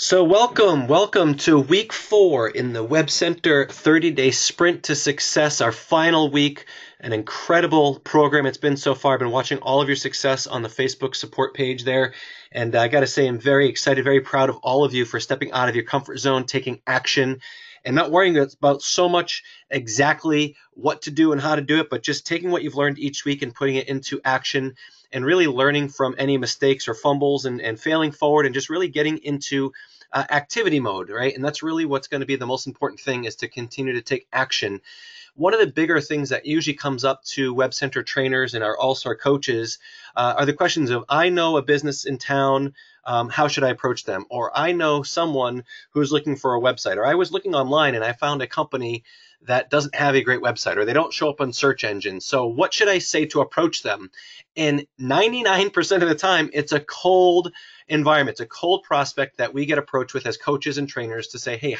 So welcome to week 4 in the WebCenter 30-day sprint to success, our final week. An incredible program it's been so far. I've been watching all of your success on the Facebook support page there. And I got to say, I'm very excited, very proud of all of you for stepping out of your comfort zone, taking action, and not worrying about so much exactly what to do and how to do it, but just taking what you've learned each week and putting it into action and really learning from any mistakes or fumbles and failing forward and just really getting into activity mode, right? And that's really what's going to be the most important thing, is to continue to take action. One of the bigger things that usually comes up to WebCenter trainers and our all-star coaches are the questions of, I know a business in town, how should I approach them? Or I know someone who's looking for a website, or I was looking online and I found a company that doesn't have a great website, or they don't show up on search engines. So what should I say to approach them? And 99% of the time, it's a cold environment. It's a cold prospect that we get approached with as coaches and trainers to say, hey,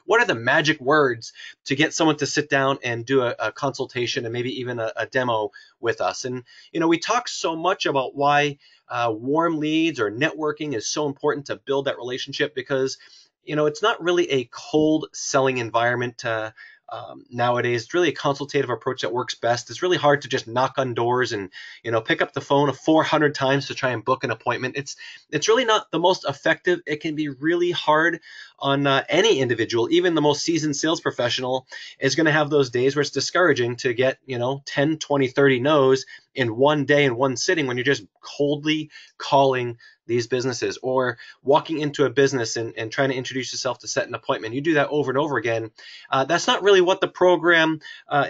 what are the magic words to get someone to sit down and do a consultation and maybe even a demo with us? And, we talk so much about why warm leads or networking is so important to build that relationship, because, it's not really a cold selling environment nowadays. It's really a consultative approach that works best. It's really hard to just knock on doors and pick up the phone 400 times to try and book an appointment. It's really not the most effective. It can be really hard on any individual. Even the most seasoned sales professional is going to have those days where it's discouraging to get 10, 20, 30 no's in one day, in one sitting, when you're just coldly calling these businesses, or walking into a business and trying to introduce yourself to set an appointment. You do that over and over again. That's not really what the program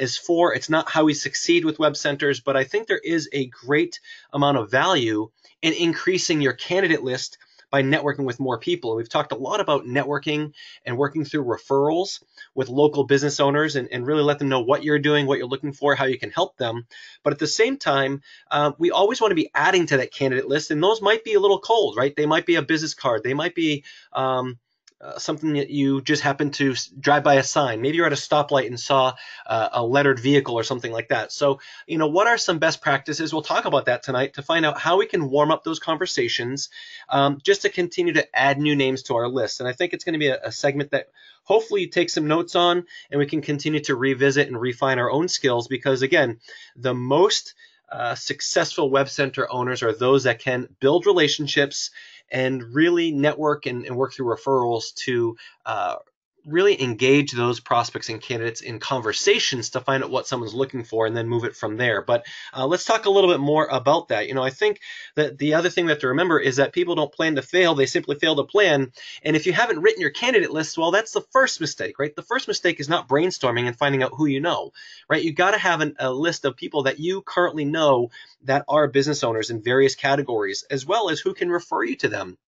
is for. It's not how we succeed with web centers, but I think there is a great amount of value in increasing your candidate list by networking with more people. And we've talked a lot about networking and working through referrals with local business owners and really let them know what you're doing, what you're looking for, how you can help them. But at the same time, we always want to be adding to that candidate list, and those might be a little cold, right? They might be a business card. They might be something that you just happen to drive by a sign. Maybe you're at a stoplight and saw a lettered vehicle or something like that. So, what are some best practices? We'll talk about that tonight to find out how we can warm up those conversations, just to continue to add new names to our list. And I think it's going to be a segment that hopefully you take some notes on, and we can continue to revisit and refine our own skills, because again, the most successful web center owners are those that can build relationships and really network and work through referrals to really engage those prospects and candidates in conversations to find out what someone's looking for and then move it from there. But let's talk a little bit more about that. I think that the other thing that to remember is that people don't plan to fail. They simply fail to plan. And if you haven't written your candidate list, well, that's the first mistake, right? The first mistake is not brainstorming and finding out who you know, right? You got to have a list of people that you currently know that are business owners in various categories, as well as who can refer you to them.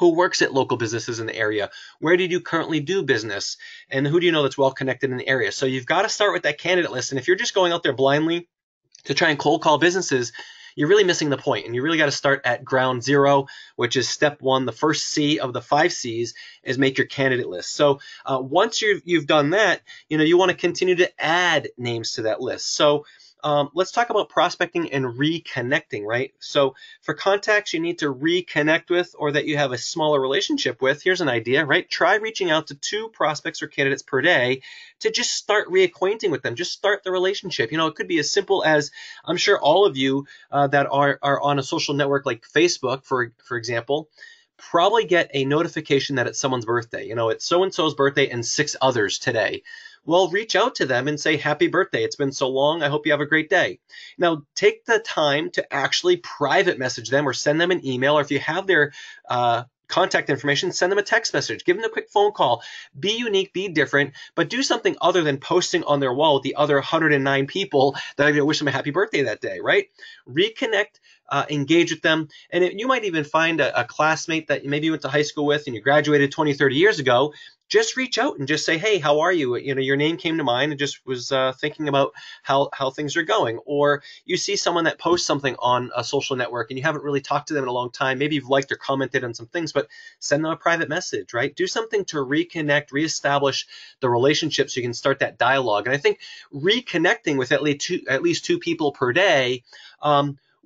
Who works at local businesses in the area? Where did you currently do business? And who do you know that's well connected in the area? So you've got to start with that candidate list. And if you're just going out there blindly to try and cold call businesses, you're really missing the point. And you really got to start at ground zero, which is step one. The first C of the 5 C's is make your candidate list. So once you've done that, you want to continue to add names to that list. So let's talk about prospecting and reconnecting, right? So for contacts you need to reconnect with, or that you have a smaller relationship with, here's an idea, right? Try reaching out to 2 prospects or candidates per day to just start reacquainting with them. Just start the relationship. It could be as simple as, I'm sure all of you that are on a social network like Facebook, for example, probably get a notification that it's someone's birthday. It's so-and-so's birthday and 6 others today. Well, reach out to them and say, happy birthday. It's been so long. I hope you have a great day. Now, take the time to actually private message them or send them an email, or if you have their contact information, send them a text message, give them a quick phone call. Be unique, be different, but do something other than posting on their wall with the other 109 people that are going to wish them a happy birthday that day, right? Reconnect, engage with them. And you might even find a classmate that maybe you went to high school with and you graduated 20, 30 years ago. Just reach out and just say, hey, how are you? Your name came to mind and just was thinking about how things are going. Or you see someone that posts something on a social network and you haven't really talked to them in a long time. Maybe you've liked or commented on some things, but send them a private message, right? Do something to reconnect, reestablish the relationship so you can start that dialogue. And I think reconnecting with at least two people per day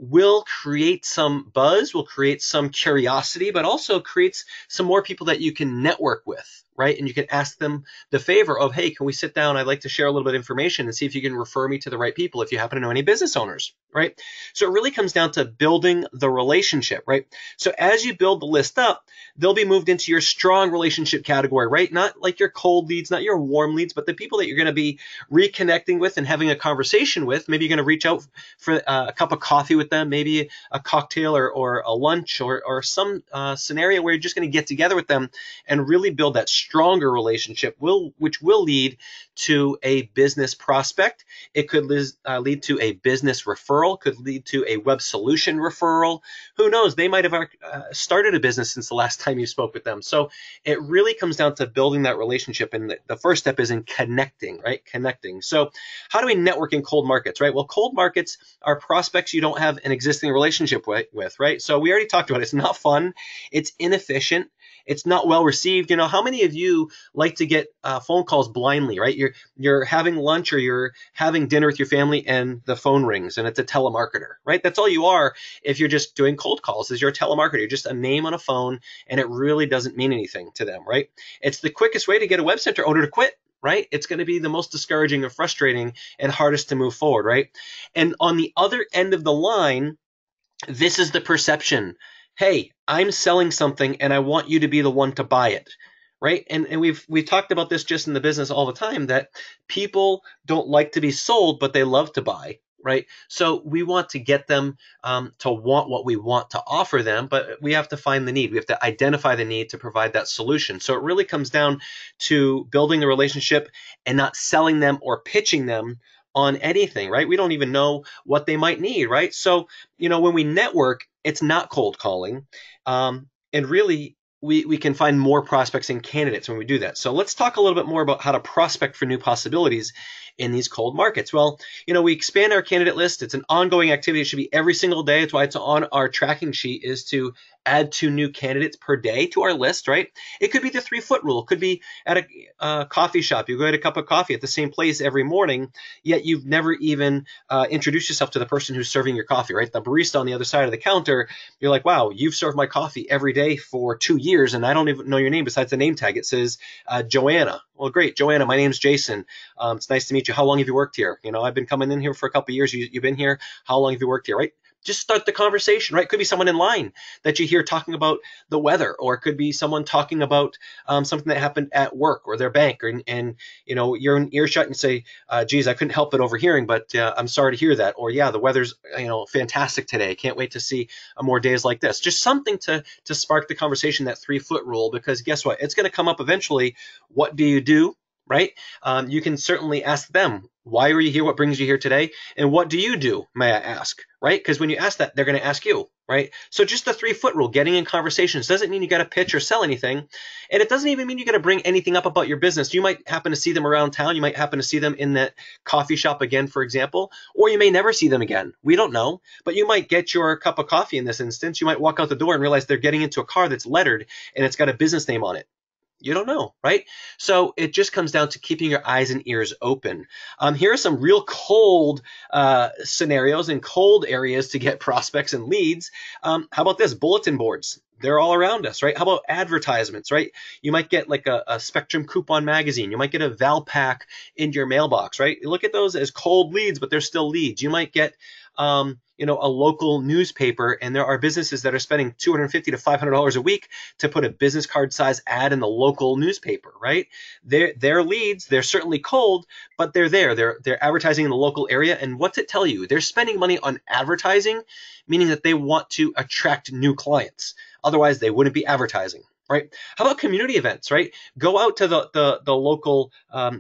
will create some buzz, will create some curiosity, but also creates some more people that you can network with, right? And you can ask them the favor of, hey, can we sit down? I'd like to share a little bit of information and see if you can refer me to the right people if you happen to know any business owners, right? So it really comes down to building the relationship, right? So as you build the list up, they'll be moved into your strong relationship category, right? Not like your cold leads, not your warm leads, but the people that you're going to be reconnecting with and having a conversation with. Maybe you're going to reach out for a cup of coffee with them, maybe a cocktail or a lunch or some scenario where you're just going to get together with them and really build that stronger relationship, which will lead to a business prospect. It could lead to a business referral, could lead to a web solution referral. Who knows? They might have started a business since the last time you spoke with them. So it really comes down to building that relationship. And the first step is in connecting, right? Connecting. So how do we network in cold markets, right? Well, cold markets are prospects you don't have an existing relationship with, right? So we already talked about it. It's not fun. It's inefficient. It's not well received. You know, how many of you like to get phone calls blindly, right? You're having lunch or you're having dinner with your family and the phone rings and it's a telemarketer, right? That's all you are if you're just doing cold calls, is you're a telemarketer. You're just a name on a phone and it really doesn't mean anything to them, right? It's the quickest way to get a WebCenter owner to quit, right? It's going to be the most discouraging and frustrating and hardest to move forward, right? And on the other end of the line, this is the perception. Hey, I'm selling something and I want you to be the one to buy it, right? And we've talked about this just in the business all the time, that people don't like to be sold, but they love to buy, right? So we want to get them to want what we want to offer them, but we have to find the need. We have to identify the need to provide that solution. So it really comes down to building the relationship and not selling them or pitching them on anything, right? We don't even know what they might need, right? So, you know, when we network, it's not cold calling. And really, we can find more prospects and candidates when we do that. So let's talk a little bit more about how to prospect for new possibilities in these cold markets. Well, you know, we expand our candidate list. It's an ongoing activity. It should be every single day. That's why it's on our tracking sheet, is to add 2 new candidates per day to our list, right? It could be the 3-foot rule. It could be at a coffee shop. You go get a cup of coffee at the same place every morning, yet you've never even introduced yourself to the person who's serving your coffee, right? The barista on the other side of the counter. You're like, wow, you've served my coffee every day for 2 years, and I don't even know your name besides the name tag. It says Joanna. Well, great, Joanna. My name's Jason. It's nice to meet you. How long have you worked here? You know, I've been coming in here for a couple of years. You've been here. How long have you worked here, right? Just start the conversation, right? It could be someone in line that you hear talking about the weather, or it could be someone talking about something that happened at work or their bank, and you know, you're in earshot and say, geez, I couldn't help but overhearing, but I'm sorry to hear that. Or yeah, the weather's, you know, fantastic today. I can't wait to see more days like this. Just something to spark the conversation, that 3-foot rule, because guess what? It's going to come up eventually. What do you do? Right? You can certainly ask them, why are you here? What brings you here today? And what do you do, may I ask? Right? Because when you ask that, they're going to ask you, right? So just the 3-foot rule, getting in conversations, doesn't mean you got to pitch or sell anything. And it doesn't even mean you got to bring anything up about your business. You might happen to see them around town. You might happen to see them in that coffee shop again, for example, or you may never see them again. We don't know. But you might get your cup of coffee in this instance. You might walk out the door and realize they're getting into a car that's lettered and it's got a business name on it. You don't know, right? So it just comes down to keeping your eyes and ears open. Here are some real cold scenarios and cold areas to get prospects and leads. How about this? Bulletin boards. They're all around us, right? How about advertisements, right? You might get like a Spectrum coupon magazine. You might get a Valpak in your mailbox, right? You look at those as cold leads, but they're still leads. You might get you know, a local newspaper, and there are businesses that are spending $250 to $500 a week to put a business card size ad in the local newspaper, right? They're leads. They're certainly cold, but they're there. They're advertising in the local area. And what's it tell you? They're spending money on advertising, meaning that they want to attract new clients. Otherwise, they wouldn't be advertising. Right? How about community events, right? Go out to the local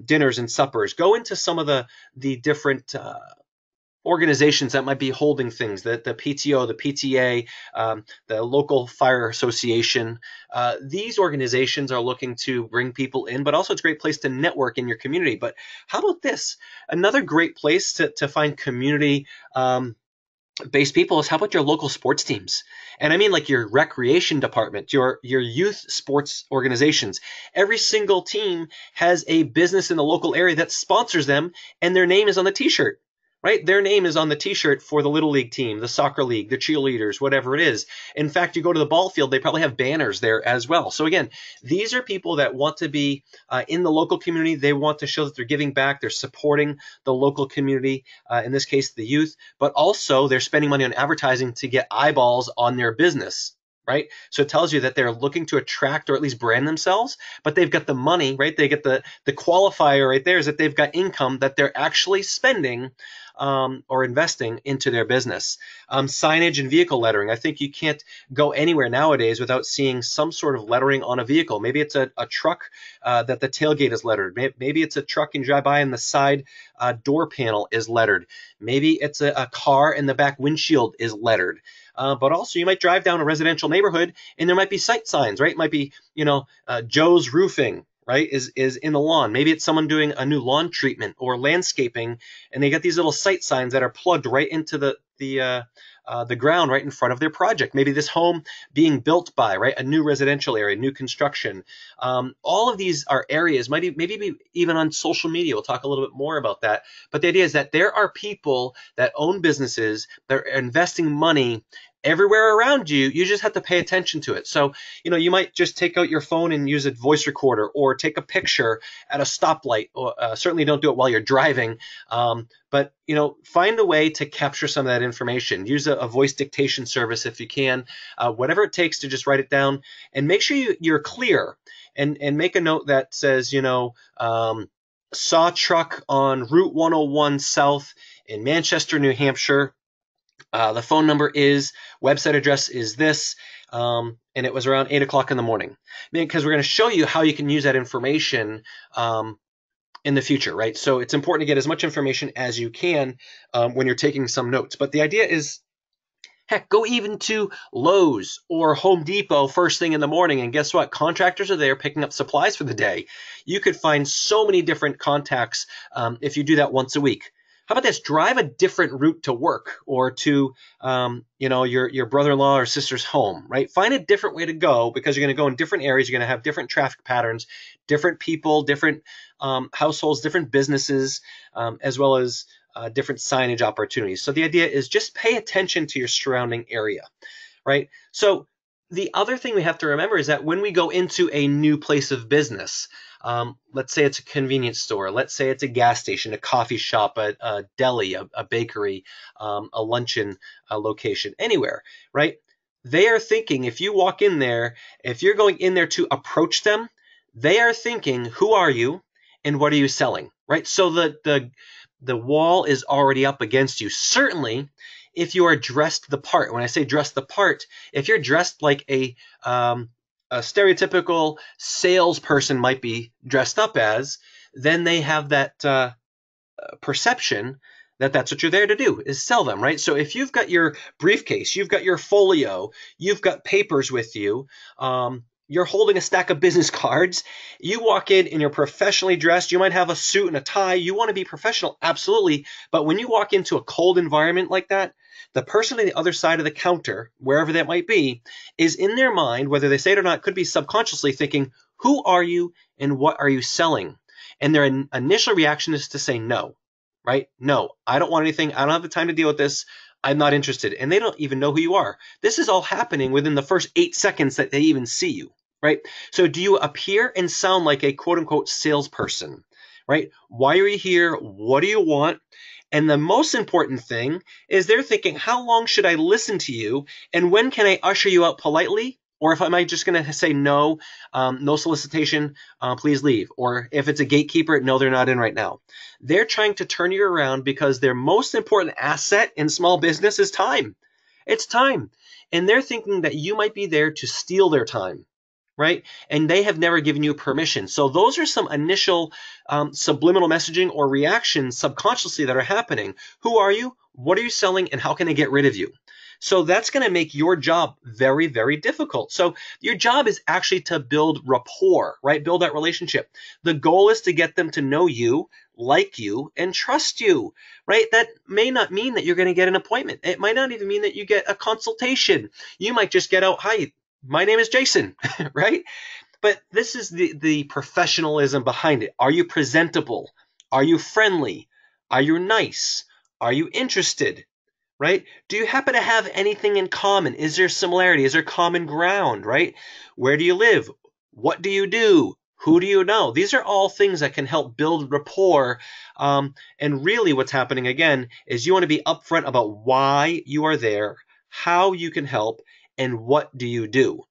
dinners and suppers. Go into some of the different organizations that might be holding things, the PTO, the PTA, the local fire association. These organizations are looking to bring people in, but also it's a great place to network in your community. But how about this? Another great place to find community based people is, how about your local sports teams? And I mean like your recreation department, your youth sports organizations. Every single team has a business in the local area that sponsors them, and their name is on the t-shirt. right? Their name is on the t-shirt for the little league team, the soccer league, the cheerleaders, whatever it is. In fact, you go to the ball field, they probably have banners there as well. So again, these are people that want to be in the local community. They want to show that they're giving back, they're supporting the local community, in this case the youth, but also they're spending money on advertising to get eyeballs on their business, right? So it tells you that they're looking to attract or at least brand themselves, but they've got the money, right? They get the qualifier right there is that they've got income that they're actually spending or investing into their business. Signage and vehicle lettering. I think you can't go anywhere nowadays without seeing some sort of lettering on a vehicle. Maybe it's a truck that the tailgate is lettered. Maybe it's a truck and drive by and the side door panel is lettered. Maybe it's a car and the back windshield is lettered. But also you might drive down a residential neighborhood and there might be site signs, right? It might be, Joe's Roofing, right, is in the lawn. Maybe it's someone doing a new lawn treatment or landscaping, and they got these little site signs that are plugged right into the ground right in front of their project. Maybe this home being built by, right, a new residential area, new construction. All of these are areas, maybe be even on social media. We'll talk a little bit more about that. But the idea is that there are people that own businesses that are investing money everywhere around you. You just have to pay attention to it. So, you might just take out your phone and use a voice recorder or take a picture at a stoplight. Or, certainly don't do it while you're driving. But, find a way to capture some of that information. Use a voice dictation service if you can, whatever it takes to just write it down and make sure you're clear and make a note that says, saw truck on Route 101 South in Manchester, New Hampshire. The phone number is, website address is this, and it was around 8 o'clock in the morning. Because we're going to show you how you can use that information in the future, right? So it's important to get as much information as you can when you're taking some notes. But the idea is, heck, go even to Lowe's or Home Depot first thing in the morning, and guess what? Contractors are there picking up supplies for the day. You could find so many different contacts if you do that once a week. How about this? Drive a different route to work or to, your brother-in-law or sister's home, right? Find a different way to go because you're going to go in different areas. You're going to have different traffic patterns, different people, different households, different businesses, as well as different signage opportunities. So the idea is just pay attention to your surrounding area, right? So the other thing we have to remember is that when we go into a new place of business, let's say it's a convenience store, let's say it's a gas station, a coffee shop, a deli, a bakery, a luncheon location, anywhere, right? They are thinking, if you walk in there, if you're going in there to approach them, they are thinking, who are you and what are you selling, right? So the wall is already up against you. Certainly, if you are dressed the part. When I say dressed the part, if you're dressed like a stereotypical salesperson might be dressed up as, then they have that perception that that's what you're there to do, is sell them, right? So if you've got your briefcase, you've got your folio, you've got papers with you, you're holding a stack of business cards, you walk in and you're professionally dressed, you might have a suit and a tie, you want to be professional, absolutely, but when you walk into a cold environment like that, the person on the other side of the counter, wherever that might be, is in their mind, whether they say it or not, could be subconsciously thinking, who are you and what are you selling? And their initial reaction is to say no, right? No, I don't want anything. I don't have the time to deal with this. I'm not interested. And they don't even know who you are. This is all happening within the first 8 seconds that they even see you, right? So do you appear and sound like a quote unquote salesperson, right? Why are you here? What do you want? And the most important thing is they're thinking, how long should I listen to you? And when can I usher you out politely? Or if am I just going to say no, no solicitation, please leave. Or if it's a gatekeeper, no, they're not in right now. They're trying to turn you around because their most important asset in small business is time. It's time. And they're thinking that you might be there to steal their time, right? And they have never given you permission. So those are some initial subliminal messaging or reactions subconsciously that are happening. Who are you? What are you selling? And how can I get rid of you? So that's going to make your job very, very difficult. So your job is actually to build rapport, right? Build that relationship. The goal is to get them to know you, like you, and trust you, right? That may not mean that you're going to get an appointment. It might not even mean that you get a consultation. You might just get out, hi, my name is Jason, right? But this is the professionalism behind it. Are you presentable? Are you friendly? Are you nice? Are you interested? Right? Do you happen to have anything in common? Is there similarity? Is there common ground? Right? Where do you live? What do you do? Who do you know? These are all things that can help build rapport. And really, what's happening again is you want to be upfront about why you are there, how you can help, and what do you do.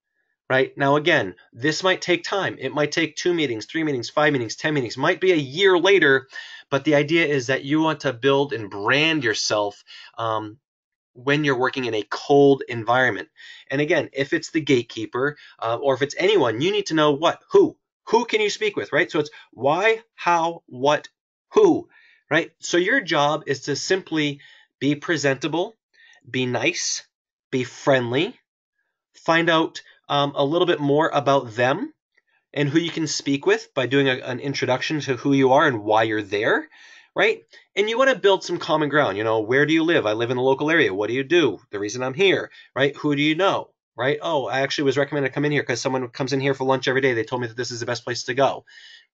Right? Now, again, this might take time. It might take 2 meetings, 3 meetings, 5 meetings, 10 meetings, might be a year later. But the idea is that you want to build and brand yourself when you're working in a cold environment. And again, if it's the gatekeeper or if it's anyone, you need to know what, who. Who can you speak with, right? So it's why, how, what, who, right? So your job is to simply be presentable, be nice, be friendly, find out a little bit more about them and who you can speak with by doing an introduction to who you are and why you're there, right? And you want to build some common ground. You know, where do you live? I live in the local area. What do you do? The reason I'm here, right? Who do you know, right? Oh, I actually was recommended to come in here because someone comes in here for lunch every day. They told me that this is the best place to go,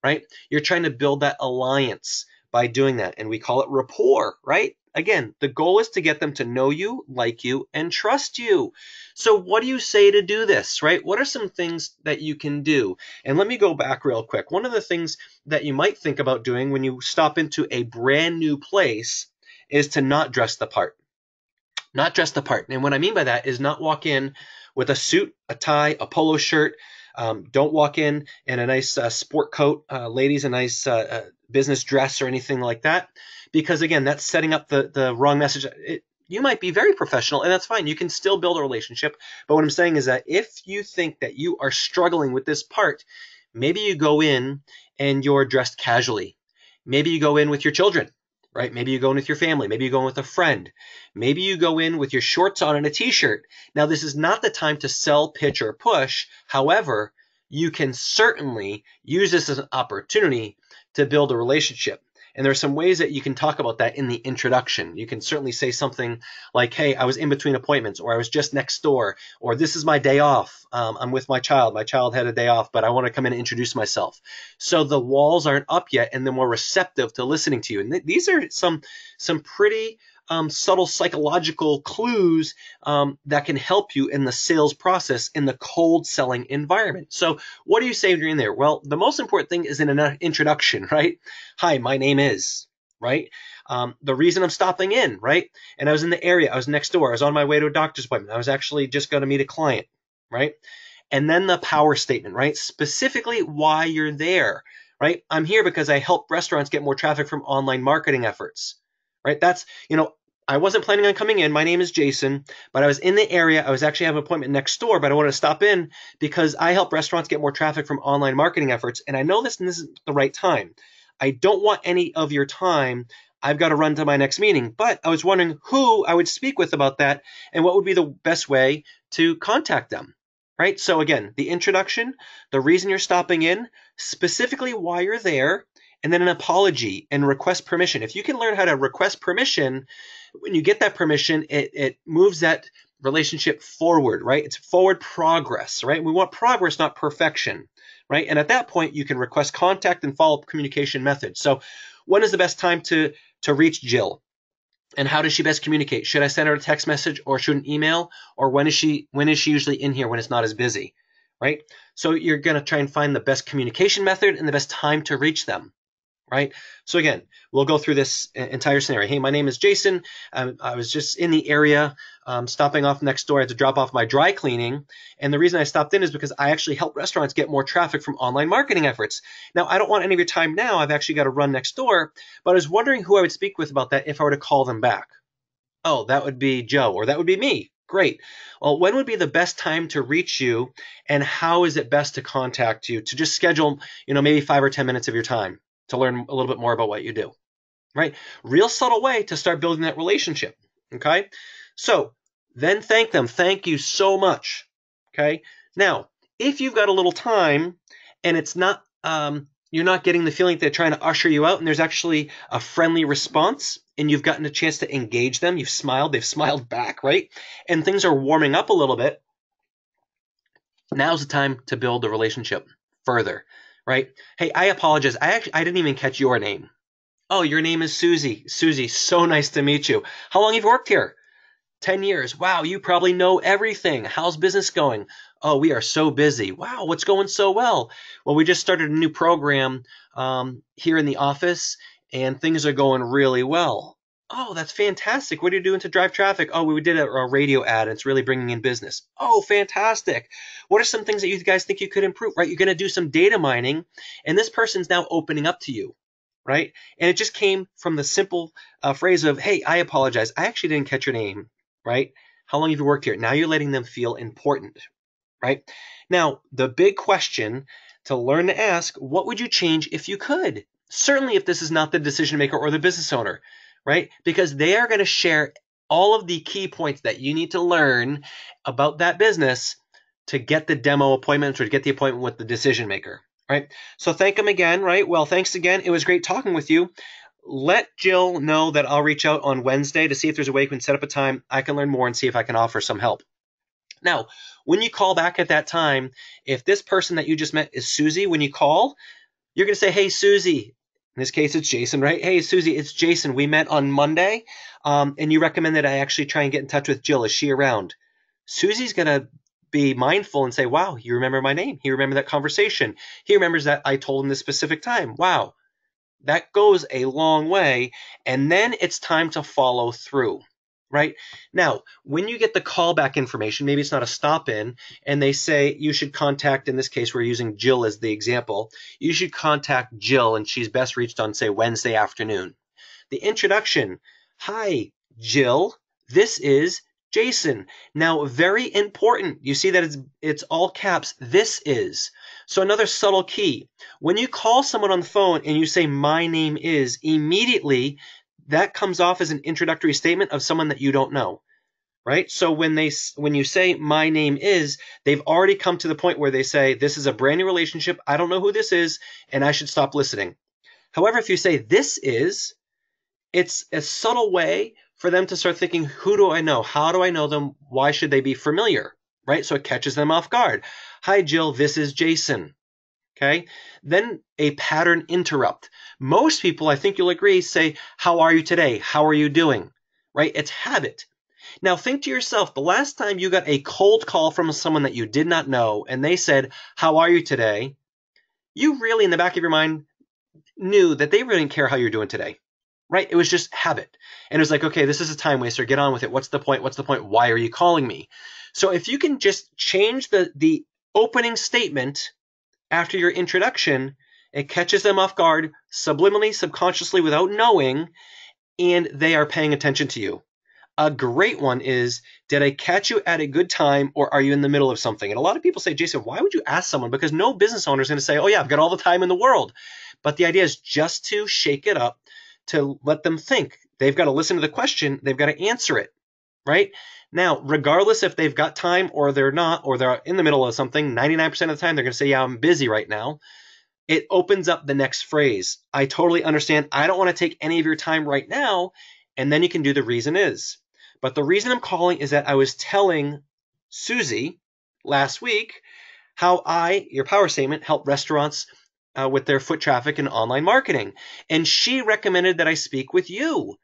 right? You're trying to build that alliance by doing that. And we call it rapport, right? Again, the goal is to get them to know you, like you, and trust you. So what do you say to do this, right? What are some things that you can do? And let me go back real quick. One of the things that you might think about doing when you stop into a brand new place is to not dress the part. Not dress the part. And what I mean by that is not walk in with a suit, a tie, a polo shirt. Don't walk in a nice sport coat, ladies, a nice business dress or anything like that. Because again, that's setting up the wrong message. You might be very professional, and that's fine. You can still build a relationship. But what I'm saying is that if you think that you are struggling with this part, maybe you go in and you're dressed casually. Maybe you go in with your children, right? Maybe you go in with your family. Maybe you go in with a friend. Maybe you go in with your shorts on and a t-shirt. Now, this is not the time to sell, pitch, or push. However, you can certainly use this as an opportunity to build a relationship. And there are some ways that you can talk about that in the introduction. You can certainly say something like, hey, I was in between appointments, or I was just next door, or this is my day off. I'm with my child. My child had a day off, but I want to come in and introduce myself. So the walls aren't up yet, and they're more receptive to listening to you. And these are some pretty subtle psychological clues that can help you in the sales process in the cold selling environment. So what do you say during there? Well, the most important thing is in an introduction, right? Hi, my name is, right? The reason I'm stopping in, right? And I was in the area. I was next door. I was on my way to a doctor's appointment. I was actually just going to meet a client, right? And then the power statement, right? Specifically why you're there, right? I'm here because I help restaurants get more traffic from online marketing efforts. Right? That's, I wasn't planning on coming in. My name is Jason, but I was in the area. I was actually having an appointment next door, but I wanted to stop in because I help restaurants get more traffic from online marketing efforts. And I know this isn't the right time. I don't want any of your time. I've got to run to my next meeting, but I was wondering who I would speak with about that and what would be the best way to contact them. Right? So again, the introduction, the reason you're stopping in, specifically why you're there, and then an apology and request permission. If you can learn how to request permission, when you get that permission, it moves that relationship forward, right? It's forward progress, right? We want progress, not perfection, right? And at that point, you can request contact and follow-up communication methods. So when is the best time to reach Jill? And how does she best communicate? Should I send her a text message or should an email? Or when is she usually in here when it's not as busy, right? So you're going to try and find the best communication method and the best time to reach them. Right? So again, we'll go through this entire scenario. Hey, my name is Jason. I was just in the area, stopping off next door. I had to drop off my dry cleaning. And the reason I stopped in is because I actually help restaurants get more traffic from online marketing efforts. Now, I don't want any of your time now. I've actually got to run next door. But I was wondering who I would speak with about that if I were to call them back. Oh, that would be Joe, or that would be me. Great. Well, when would be the best time to reach you, and how is it best to contact you? To just schedule, maybe 5 or 10 minutes of your time to learn a little bit more about what you do, right? Real subtle way to start building that relationship, okay? So then thank them. Thank you so much, okay? Now, if you've got a little time and it's not, you're not getting the feeling that they're trying to usher you out and there's actually a friendly response and you've gotten a chance to engage them, you've smiled, they've smiled back, right? And things are warming up a little bit. Now's the time to build the relationship further. Right? Hey, I apologize. I didn't even catch your name. Oh, your name is Susie. Susie, so nice to meet you. How long have you worked here? 10 years. Wow, you probably know everything. How's business going? Oh, we are so busy. Wow, what's going so well? Well, we just started a new program here in the office, and things are going really well. Oh, that's fantastic. What are you doing to drive traffic? Oh, we did a radio ad, and it's really bringing in business. Oh, fantastic. What are some things that you guys think you could improve? Right, you're going to do some data mining, and this person's now opening up to you. Right? And it just came from the simple phrase of, hey, I apologize. I actually didn't catch your name, right? How long have you worked here? Now you're letting them feel important, right? Now, the big question to learn to ask, what would you change if you could? Certainly if this is not the decision maker or the business owner, right? Because they are going to share all of the key points that you need to learn about that business to get the demo appointment or to get the appointment with the decision maker, right? So thank them again, right? Well, thanks again. It was great talking with you. Let Jill know that I'll reach out on Wednesday to see if there's a way we can set up a time I can learn more and see if I can offer some help. Now, when you call back at that time, if this person that you just met is Susie, when you call, you're going to say, hey, Susie. In this case, it's Jason, right? Hey, Susie, it's Jason. We met on Monday, and you recommend that I actually try and get in touch with Jill. Is she around? Susie's going to be mindful and say, wow, you remember my name. He remembered that conversation. He remembers that I told him this specific time. Wow. That goes a long way. And then it's time to follow through, right? Now, when you get the callback information, maybe it's not a stop in, and they say you should contact, in this case, we're using Jill as the example, you should contact Jill, and she's best reached on, say, Wednesday afternoon. The introduction, hi, Jill, this is Jason. Now, very important. You see that it's all caps. This is. So another subtle key. When you call someone on the phone and you say, my name is, immediately that comes off as an introductory statement of someone that you don't know, right? So when you say, my name is, they've already come to the point where they say, this is a brand new relationship. I don't know who this is, and I should stop listening. However, if you say, this is, it's a subtle way for them to start thinking, who do I know? How do I know them? Why should they be familiar? Right? So it catches them off guard. Hi, Jill, this is Jason. Okay? Then a pattern interrupt. Most people, I think you'll agree, say, how are you today? How are you doing? Right? It's habit. Now think to yourself, the last time you got a cold call from someone that you did not know and they said, how are you today? You really, in the back of your mind, knew that they really didn't care how you're doing today. Right? It was just habit. And it was like, okay, this is a time waster. Get on with it. What's the point? What's the point? Why are you calling me? So if you can just change the opening statement after your introduction, it catches them off guard subliminally, subconsciously, without knowing, and they are paying attention to you. A great one is, did I catch you at a good time, or are you in the middle of something? And a lot of people say, Jason, why would you ask someone? Because no business owner is going to say, oh yeah, I've got all the time in the world. But the idea is just to shake it up, to let them think. They've got to listen to the question. They've got to answer it, right? Now, regardless if they've got time or they're not, or they're in the middle of something, 99% of the time, they're going to say, yeah, I'm busy right now. It opens up the next phrase. I totally understand. I don't want to take any of your time right now. And then you can do the reason is. But the reason I'm calling is that I was telling Susie last week how your power statement, helped restaurants with their foot traffic and online marketing. And she recommended that I speak with you,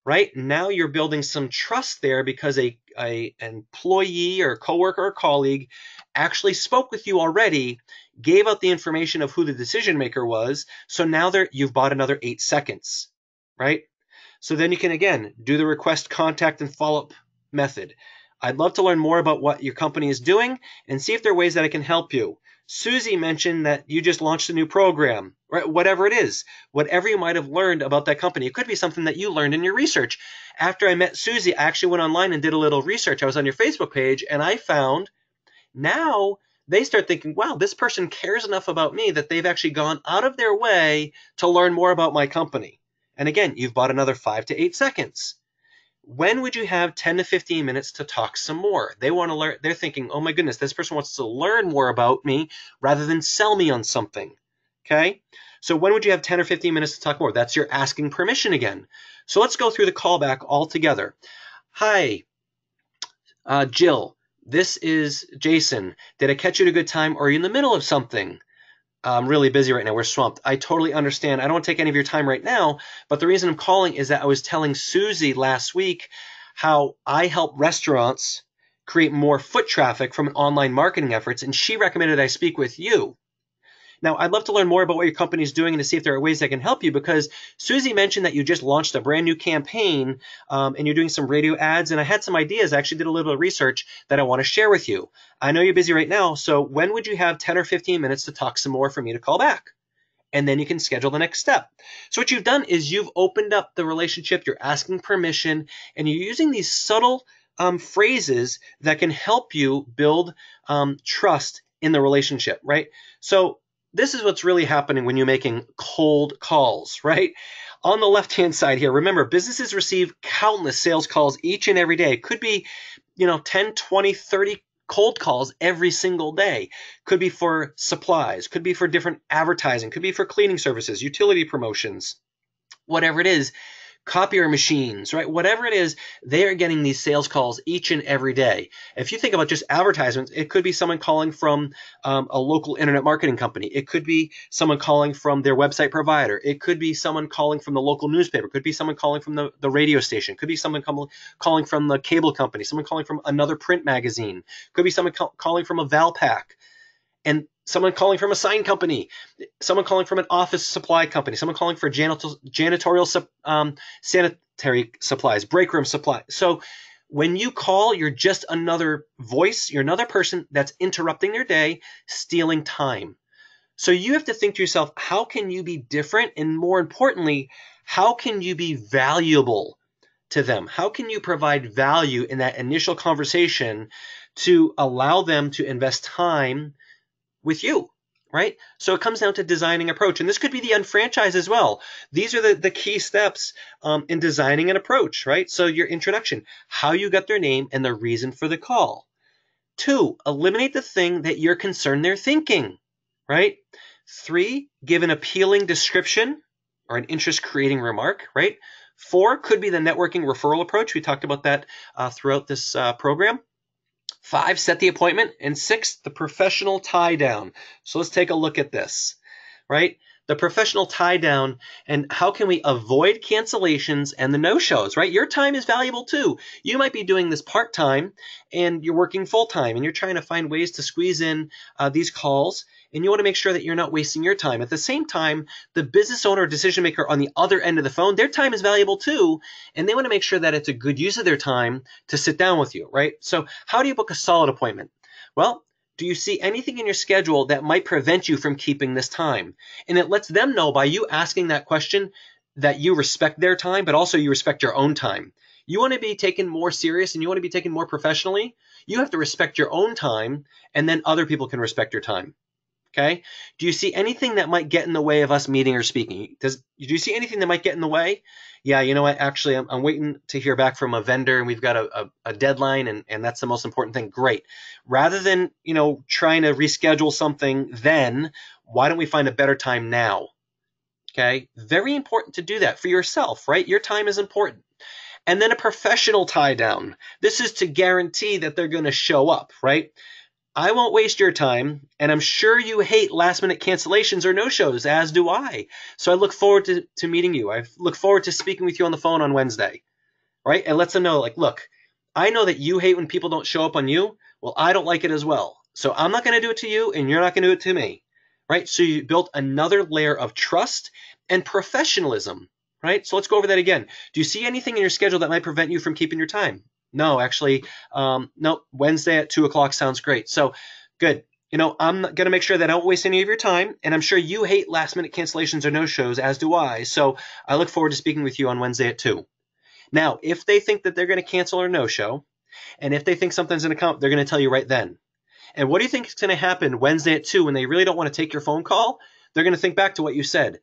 right? Now you're building some trust there because an employee or coworker or colleague actually spoke with you already, gave out the information of who the decision maker was. So now you've bought another 8 seconds, right? So then you can, again, do the request, contact, and follow-up method. I'd love to learn more about what your company is doing and see if there are ways that I can help you. Susie mentioned that you just launched a new program, right? Whatever it is, whatever you might have learned about that company. It could be something that you learned in your research. After I met Susie, I actually went online and did a little research. I was on your Facebook page, and I found now they start thinking, wow, this person cares enough about me that they've actually gone out of their way to learn more about my company. And again, you've bought another 5 to 8 seconds. When would you have 10 to 15 minutes to talk some more? They want to learn. They're thinking, oh my goodness, this person wants to learn more about me rather than sell me on something. Okay? So when would you have 10 or 15 minutes to talk more? That's your asking permission again. So let's go through the callback all together. Hi, Jill. This is Jason. Did I catch you at a good time, or are you in the middle of something? I'm really busy right now. We're swamped. I totally understand. I don't want to take any of your time right now, but the reason I'm calling is that I was telling Susie last week how I help restaurants create more foot traffic from online marketing efforts, and she recommended I speak with you. Now, I'd love to learn more about what your company is doing and to see if there are ways I can help you, because Susie mentioned that you just launched a brand new campaign and you're doing some radio ads, and I had some ideas. I actually did a little bit of research that I want to share with you. I know you're busy right now, so when would you have 10 or 15 minutes to talk some more for me to call back? And then you can schedule the next step. So what you've done is you've opened up the relationship, you're asking permission, and you're using these subtle phrases that can help you build trust in the relationship, right? So this is what's really happening when you're making cold calls, right? On the left-hand side here, remember, businesses receive countless sales calls each and every day. It could be, 10, 20, 30 cold calls every single day. Could be for supplies, could be for different advertising, could be for cleaning services, utility promotions, whatever it is. Copier machines, right? Whatever it is, they are getting these sales calls each and every day. If you think about just advertisements, it could be someone calling from a local internet marketing company. It could be someone calling from their website provider. It could be someone calling from the local newspaper. It could be someone calling from the radio station. It could be someone calling from the cable company. Someone calling from another print magazine. It could be someone calling from a Valpak. And someone calling from a sign company, someone calling from an office supply company, someone calling for janitorial sanitary supplies, break room supply. So when you call, you're just another voice, you're another person that's interrupting their day, stealing time. So you have to think to yourself, how can you be different? And more importantly, how can you be valuable to them? How can you provide value in that initial conversation to allow them to invest time with you, right? So it comes down to designing approach. And this could be the unfranchise as well. These are the key steps in designing an approach, right? So your introduction, how you got their name and the reason for the call. 2, eliminate the thing that you're concerned they're thinking, right? 3, give an appealing description or an interest-creating remark, right? 4 could be the networking referral approach. We talked about that throughout this program. 5, set the appointment. And 6, the professional tie down. So let's take a look at this, right? The professional tie down and how can we avoid cancellations and the no-shows, right? Your time is valuable too. You might be doing this part-time and you're working full-time and you're trying to find ways to squeeze in these calls, and you want to make sure that you're not wasting your time. At the same time, the business owner or decision maker on the other end of the phone, their time is valuable too, and they want to make sure that it's a good use of their time to sit down with you, right? So how do you book a solid appointment? Well, do you see anything in your schedule that might prevent you from keeping this time? And it lets them know by you asking that question that you respect their time, but also you respect your own time. You want to be taken more serious and you want to be taken more professionally, you have to respect your own time, and then other people can respect your time. Okay? Do you see anything that might get in the way of us meeting or speaking? Do you see anything that might get in the way? Yeah, you know what? Actually, I'm waiting to hear back from a vendor, and we've got a deadline, and that's the most important thing. Great. Rather than trying to reschedule something, then why don't we find a better time now? Okay? Very important to do that for yourself, right? Your time is important. And then a professional tie down. This is to guarantee that they're going to show up, right? I won't waste your time, and I'm sure you hate last-minute cancellations or no-shows, as do I. So I look forward to meeting you. I look forward to speaking with you on the phone on Wednesday, right? And lets them know, like, look, I know that you hate when people don't show up on you. Well, I don't like it as well. So I'm not going to do it to you, and you're not going to do it to me, right? So you built another layer of trust and professionalism, right? So let's go over that again. Do you see anything in your schedule that might prevent you from keeping your time? No, actually, no, Wednesday at 2 o'clock sounds great. So good. I'm going to make sure that I don't waste any of your time. And I'm sure you hate last minute cancellations or no shows, as do I. So I look forward to speaking with you on Wednesday at 2. Now, if they think that they're going to cancel or no show, and if they think something's going to come, they're going to tell you right then. And what do you think is going to happen Wednesday at 2 when they really don't want to take your phone call? They're going to think back to what you said.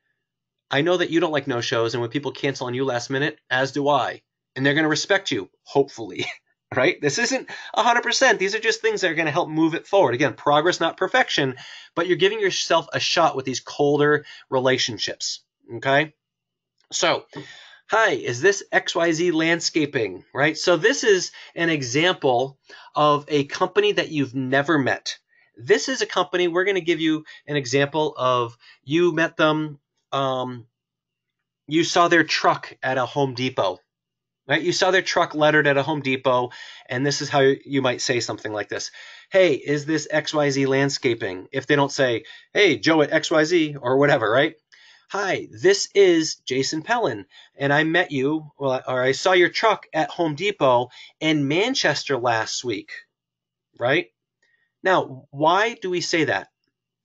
I know that you don't like no shows, and when people cancel on you last minute, as do I. And they're going to respect you, hopefully, right? This isn't 100%. These are just things that are going to help move it forward. Again, progress, not perfection, but you're giving yourself a shot with these colder relationships, okay? So, hi, is this XYZ Landscaping, right? So this is an example of a company that you've never met. This is a company, we're going to give you an example of you met them, you saw their truck at a Home Depot, right? You saw their truck lettered at a Home Depot, and this is how you might say something like this. Hey, is this XYZ Landscaping? If they don't say, hey, Joe at XYZ or whatever, right? Hi, this is Jason Pellin, and I met you, or I saw your truck at Home Depot in Manchester last week, right? Now, why do we say that?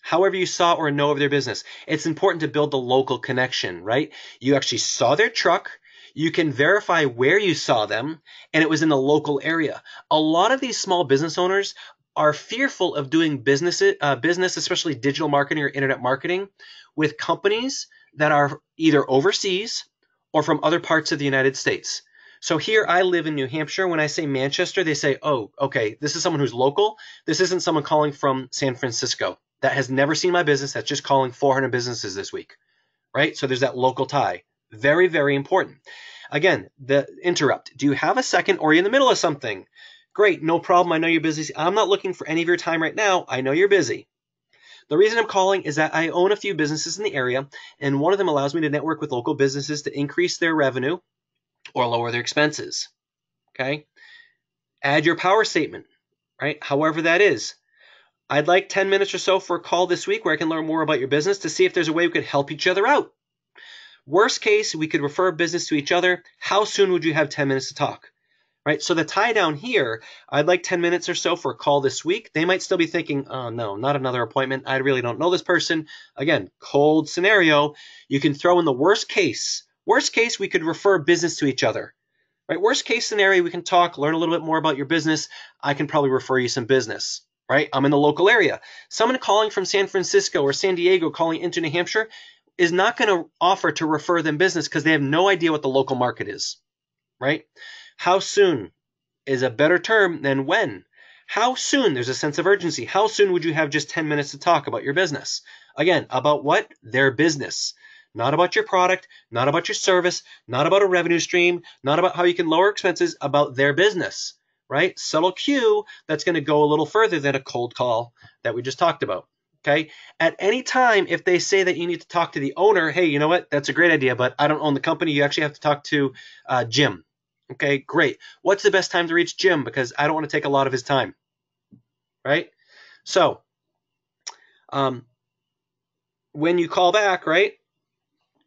However you saw or know of their business, it's important to build the local connection, right? You actually saw their truck. You can verify where you saw them, and it was in the local area. A lot of these small business owners are fearful of doing business, especially digital marketing or internet marketing, with companies that are either overseas or from other parts of the United States. So here I live in New Hampshire. When I say Manchester, they say, oh, okay, this is someone who's local. This isn't someone calling from San Francisco that has never seen my business, that's just calling 400 businesses this week, right? So there's that local tie. Very, very important. Again, the interrupt. Do you have a second, or are you in the middle of something? Great, no problem. I know you're busy. I'm not looking for any of your time right now. I know you're busy. The reason I'm calling is that I own a few businesses in the area, and one of them allows me to network with local businesses to increase their revenue or lower their expenses. Okay? Add your power statement, right? However that is. I'd like 10 minutes or so for a call this week where I can learn more about your business to see if there's a way we could help each other out. Worst case, we could refer business to each other. How soon would you have 10 minutes to talk? Right? So the tie down here, I'd like 10 minutes or so for a call this week. They might still be thinking, oh no, not another appointment. I really don't know this person. Again, cold scenario. You can throw in the worst case. Worst case, we could refer business to each other. Right? Worst case scenario, we can talk, learn a little bit more about your business. I can probably refer you some business. Right? I'm in the local area. Someone calling from San Francisco or San Diego calling into New Hampshire is not going to offer to refer them business because they have no idea what the local market is. Right? How soon is a better term than when? How soon? There's a sense of urgency. How soon would you have just 10 minutes to talk about your business? Again, about what? Their business. Not about your product, not about your service, not about a revenue stream, not about how you can lower expenses, about their business. Right? Subtle cue that's going to go a little further than a cold call that we just talked about. Okay? At any time, if they say that you need to talk to the owner, hey, you know what? That's a great idea, but I don't own the company. You actually have to talk to Jim. Okay, great. What's the best time to reach Jim? Because I don't want to take a lot of his time. Right? So, when you call back, right?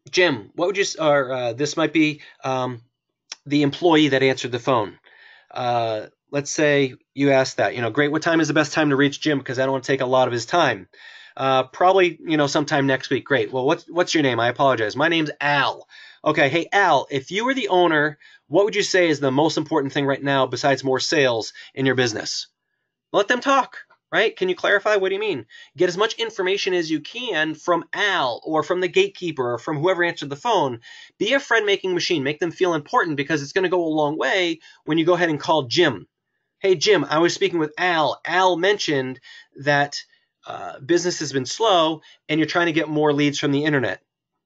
Jim, what would you, or this might be the employee that answered the phone. Let's say you asked that, great, what time is the best time to reach Jim? Because I don't want to take a lot of his time. Probably, sometime next week. Great. Well, what's your name? I apologize. My name's Al. Okay. Hey, Al, if you were the owner, what would you say is the most important thing right now besides more sales in your business? Let them talk, right? Can you clarify? What do you mean? Get as much information as you can from Al or from the gatekeeper or from whoever answered the phone. Be a friend-making machine. Make them feel important because it's going to go a long way when you go ahead and call Jim. Hey, Jim, I was speaking with Al. Al mentioned that business has been slow and you're trying to get more leads from the internet.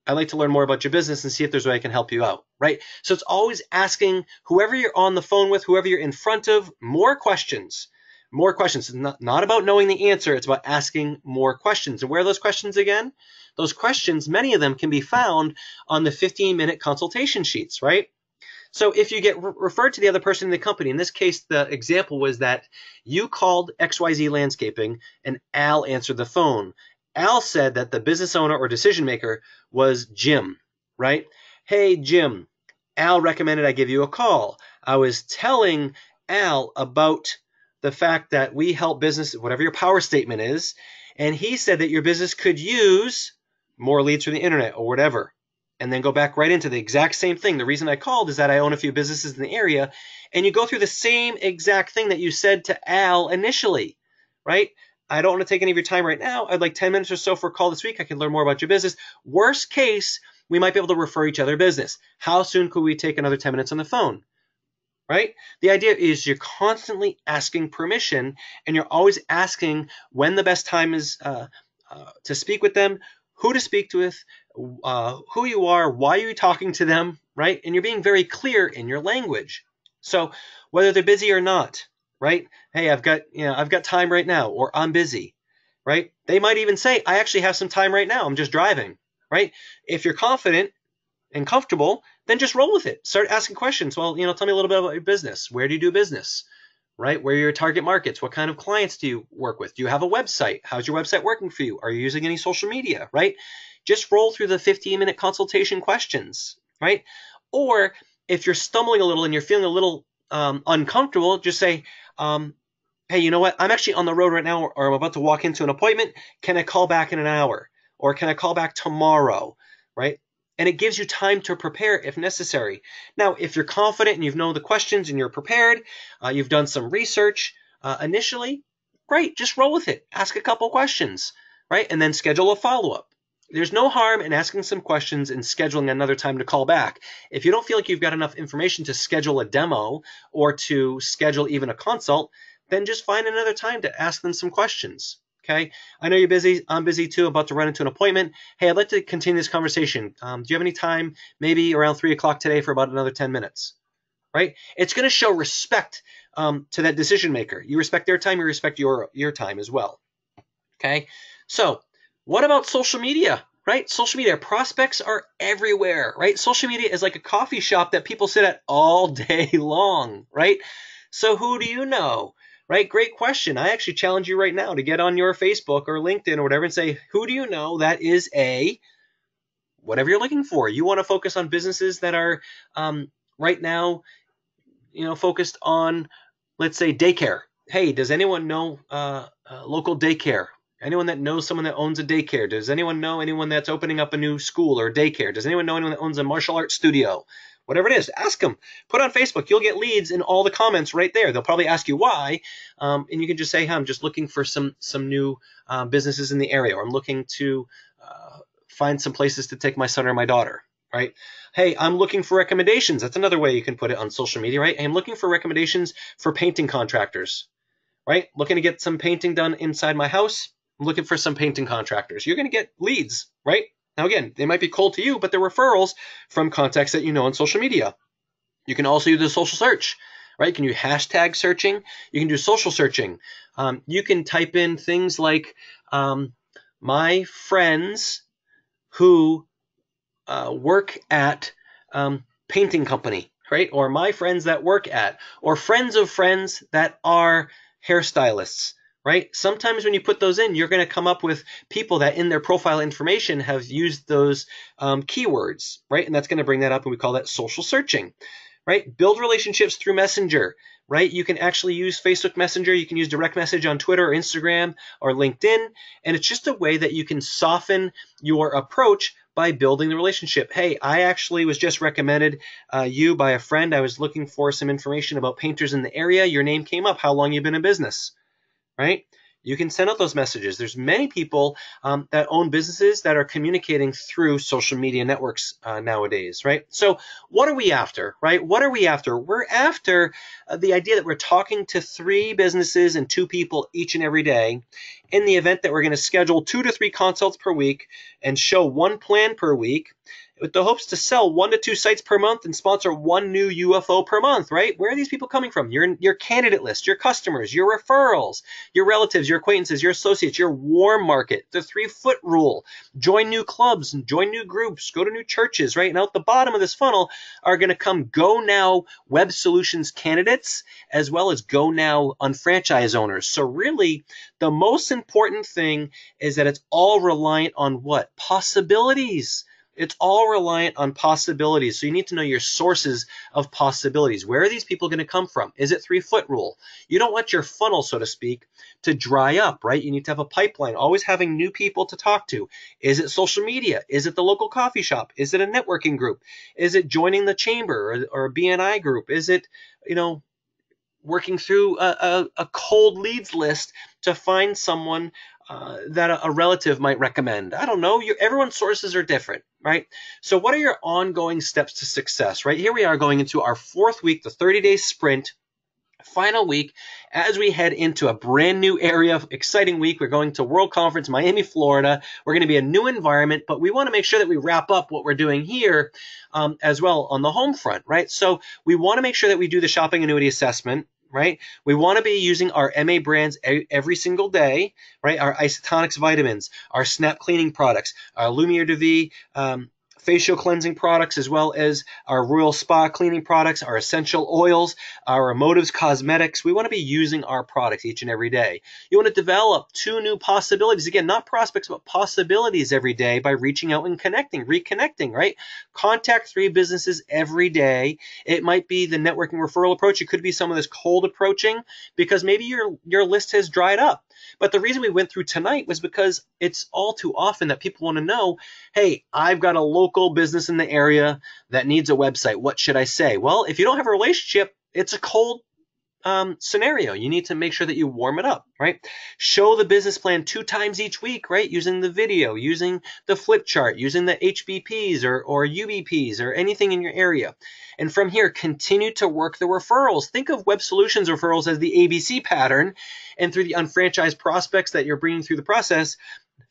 I'd like to learn more about your business and see if there's a way I can help you out, right? So it's always asking whoever you're on the phone with, whoever you're in front of, more questions. More questions. It's not about knowing the answer. It's about asking more questions. And where are those questions again? Those questions, many of them can be found on the 15-minute consultation sheets, right? So if you get referred to the other person in the company, in this case, the example was that you called XYZ Landscaping and Al answered the phone. Al said that the business owner or decision maker was Jim, right? Hey, Jim, Al recommended I give you a call. I was telling Al about the fact that we help business, whatever your power statement is, and he said that your business could use more leads from the internet or whatever, and then go back right into the exact same thing. The reason I called is that I own a few businesses in the area, and you go through the same exact thing that you said to Al initially, right? I don't want to take any of your time right now. I'd like 10 minutes or so for a call this week. I can learn more about your business. Worst case, we might be able to refer each other business. How soon could we take another 10 minutes on the phone? Right? The idea is you're constantly asking permission, and you're always asking when the best time is to speak with them, who to speak with, who you are, why are you talking to them, right? And you're being very clear in your language. So whether they're busy or not, right? Hey, I've got time right now, or I'm busy. right? They might even say, I actually have some time right now. I'm just driving, right? If you're confident and comfortable, then just roll with it. Start asking questions. Well, tell me a little bit about your business. Where do you do business? Right? Where are your target markets? What kind of clients do you work with? Do you have a website? How's your website working for you? Are you using any social media? Right? Just roll through the 15-minute consultation questions, right? Or if you're stumbling a little and you're feeling a little uncomfortable, just say, hey, you know what? I'm actually on the road right now, or I'm about to walk into an appointment. Can I call back in an hour? Or can I call back tomorrow? Right? And it gives you time to prepare if necessary. Now, if you're confident and you've known the questions and you're prepared, you've done some research initially, great, just roll with it. Ask a couple questions, right? And then schedule a follow-up. There's no harm in asking some questions and scheduling another time to call back. If you don't feel like you've got enough information to schedule a demo or to schedule even a consult, then just find another time to ask them some questions. Okay, I know you're busy. I'm busy too, about to run into an appointment. Hey, I'd like to continue this conversation. Do you have any time, maybe around 3 o'clock today for about another 10 minutes? Right? It's going to show respect to that decision maker. You respect their time, you respect your time as well. Okay, so what about social media? Right? Social media prospects are everywhere. Right? Social media is like a coffee shop that people sit at all day long. Right? So who do you know? Right? Great question. I actually challenge you right now to get on your Facebook or LinkedIn or whatever and say, who do you know that is whatever you're looking for? You want to focus on businesses that are right now, focused on, let's say, daycare. Hey, does anyone know local daycare? Anyone that knows someone that owns a daycare? Does anyone know anyone that's opening up a new school or daycare? Does anyone know anyone that owns a martial arts studio? Whatever it is, ask them. Put on Facebook. You'll get leads in all the comments right there. They'll probably ask you why, and you can just say, hey, I'm just looking for some new businesses in the area, or I'm looking to find some places to take my son or my daughter, right? Hey, I'm looking for recommendations. That's another way you can put it on social media, right? Hey, I'm looking for recommendations for painting contractors, right? Looking to get some painting done inside my house. I'm looking for some painting contractors. You're going to get leads, right? Now, again, they might be cold to you, but they're referrals from contacts that you know on social media. You can also use a social search, right? You can do hashtag searching. You can do social searching. You can type in things like my friends who work at painting company, right? Or my friends that work at, or friends of friends that are hairstylists. Right? Sometimes when you put those in, you're going to come up with people that in their profile information have used those keywords, right? And that's going to bring that up, and we call that social searching, right? Build relationships through Messenger, right? You can actually use Facebook Messenger. You can use direct message on Twitter or Instagram or LinkedIn, and it's just a way that you can soften your approach by building the relationship. Hey, I actually was just recommended you by a friend. I was looking for some information about painters in the area. Your name came up. How long you been in business? Right? You can send out those messages. There's many people that own businesses that are communicating through social media networks nowadays, right? So what are we after, right? What are we after? We're after the idea that we're talking to 3 businesses and 2 people each and every day in the event that we're going to schedule 2 to 3 consults per week and show 1 plan per week, with the hopes to sell 1 to 2 sites per month and sponsor 1 new UFO per month, right? Where are these people coming from? Your candidate list, your customers, your referrals, your relatives, your acquaintances, your associates, your warm market, the 3-foot rule. Join new clubs, join new groups, go to new churches, right? And out the bottom of this funnel are going to come Go Now Web Solutions candidates, as well as Go Now unfranchise owners. So really, the most important thing is that it's all reliant on what? Possibilities. It's all reliant on possibilities. So you need to know your sources of possibilities. Where are these people going to come from? Is it 3-foot rule? You don't want your funnel, so to speak, to dry up, right? You need to have a pipeline, always having new people to talk to. Is it social media? Is it the local coffee shop? Is it a networking group? Is it joining the chamber or a BNI group? Is it, working through a cold leads list to find someone that a relative might recommend? I don't know. Everyone's sources are different, right? So what are your ongoing steps to success, right? Here we are going into our 4th week, the 30-day sprint, final week, as we head into a brand new area, exciting week. We're going to World Conference, Miami, Florida. We're going to be a new environment, but we want to make sure that we wrap up what we're doing here as well on the home front, right? So we want to make sure that we do the shopping annuity assessment. right? We want to be using our MA brands every single day, right? Our isotonics vitamins, our snap cleaning products, our Lumiere de Vie facial cleansing products, as well as our Royal Spa cleaning products, our essential oils, our Emotives cosmetics. We want to be using our products each and every day. You want to develop 2 new possibilities. Again, not prospects, but possibilities every day by reaching out and reconnecting, right? Contact 3 businesses every day. It might be the networking referral approach. It could be some of this cold approaching because maybe your list has dried up. But the reason we went through tonight was because it's all too often that people want to know, hey, I've got a local business in the area that needs a website. What should I say? Well, if you don't have a relationship, it's a cold scenario. You need to make sure that you warm it up, right? Show the business plan 2 times each week, right? Using the video, using the flip chart, using the HBPs or UBPs or anything in your area. And from here, continue to work the referrals. Think of Web Solutions referrals as the ABC pattern, and through the unfranchised prospects that you're bringing through the process,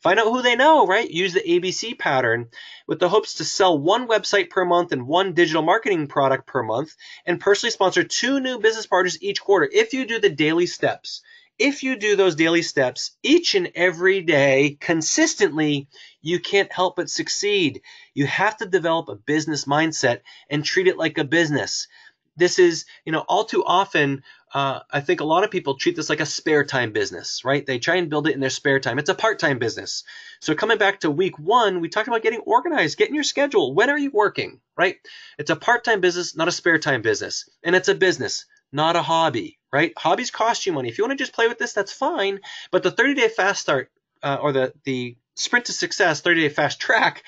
find out who they know, right? Use the ABC pattern with the hopes to sell 1 website per month and 1 digital marketing product per month, and personally sponsor 2 new business partners each quarter. If you do the daily steps, if you do those daily steps each and every day consistently, you can't help but succeed. You have to develop a business mindset and treat it like a business. This is, all too often, I think a lot of people treat this like a spare time business, right? They try and build it in their spare time. It's a part-time business. So coming back to week 1, we talked about getting organized, getting your schedule. When are you working, right? It's a part-time business, not a spare time business. And it's a business, not a hobby, right? Hobbies cost you money. If you want to just play with this, that's fine. But the 30-day fast start or the Sprint to Success 30-day fast track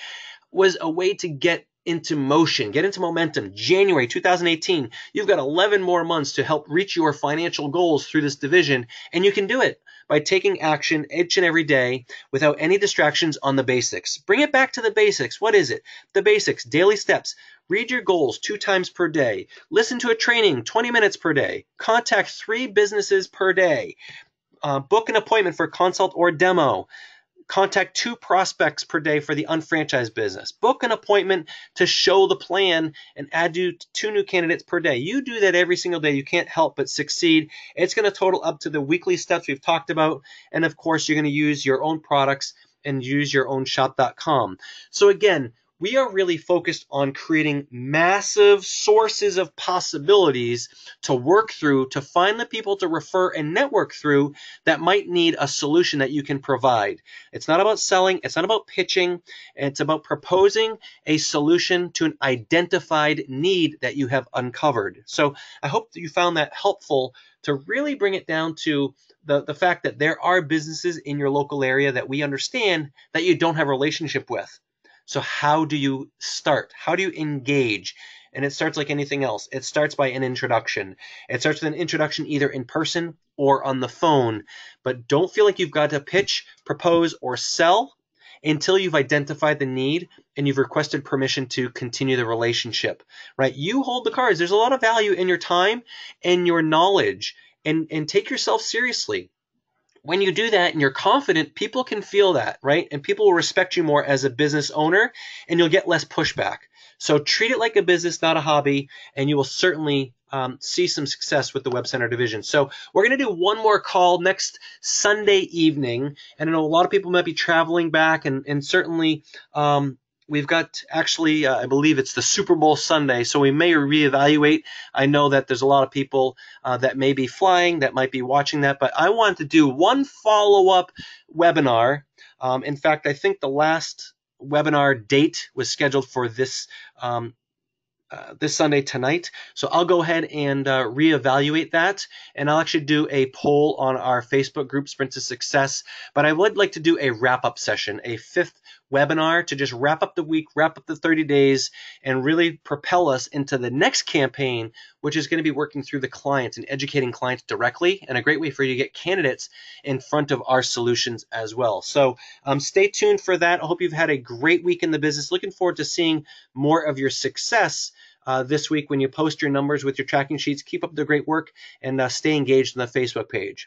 was a way to get into motion, get into momentum. January 2018, you've got 11 more months to help reach your financial goals through this division, and you can do it by taking action each and every day without any distractions on the basics. Bring it back to the basics. What is it? The basics, daily steps. Read your goals 2 times per day. Listen to a training 20 minutes per day. Contact 3 businesses per day. Book an appointment for consult or demo. Contact 2 prospects per day for the unfranchised business. Book an appointment to show the plan and add 2 new candidates per day. You do that every single day. You can't help but succeed. It's going to total up to the weekly steps we've talked about. And of course, you're going to use your own products and use your own shop.com. So again, we are really focused on creating massive sources of possibilities to work through, to find the people to refer and network through that might need a solution that you can provide. It's not about selling. It's not about pitching. It's about proposing a solution to an identified need that you have uncovered. So I hope that you found that helpful to really bring it down to the fact that there are businesses in your local area that we understand that you don't have a relationship with. So how do you start? How do you engage? And it starts like anything else. It starts by an introduction. It starts with an introduction either in person or on the phone. But don't feel like you've got to pitch, propose, or sell until you've identified the need and you've requested permission to continue the relationship, right? You hold the cards. There's a lot of value in your time and your knowledge, and take yourself seriously. When you do that and you're confident, people can feel that, right? And people will respect you more as a business owner, and you'll get less pushback. So treat it like a business, not a hobby, and you will certainly see some success with the WebCenter division. So we're going to do one more call next Sunday evening. And I know a lot of people might be traveling back, and certainly we've got actually, I believe it's the Super Bowl Sunday, so we may reevaluate. I know that there's a lot of people that may be flying, that might be watching that, but I wanted to do one follow-up webinar. In fact, I think the last webinar date was scheduled for this Sunday tonight. So I'll go ahead and reevaluate that, and I'll actually do a poll on our Facebook group, Sprint to Success. But I would like to do a wrap-up session, a 5th webinar to just wrap up the week, wrap up the 30 days, and really propel us into the next campaign, which is going to be working through the clients and educating clients directly, and a great way for you to get candidates in front of our solutions as well. So stay tuned for that. I hope you've had a great week in the business. Looking forward to seeing more of your success this week when you post your numbers with your tracking sheets. Keep up the great work and stay engaged in the Facebook page.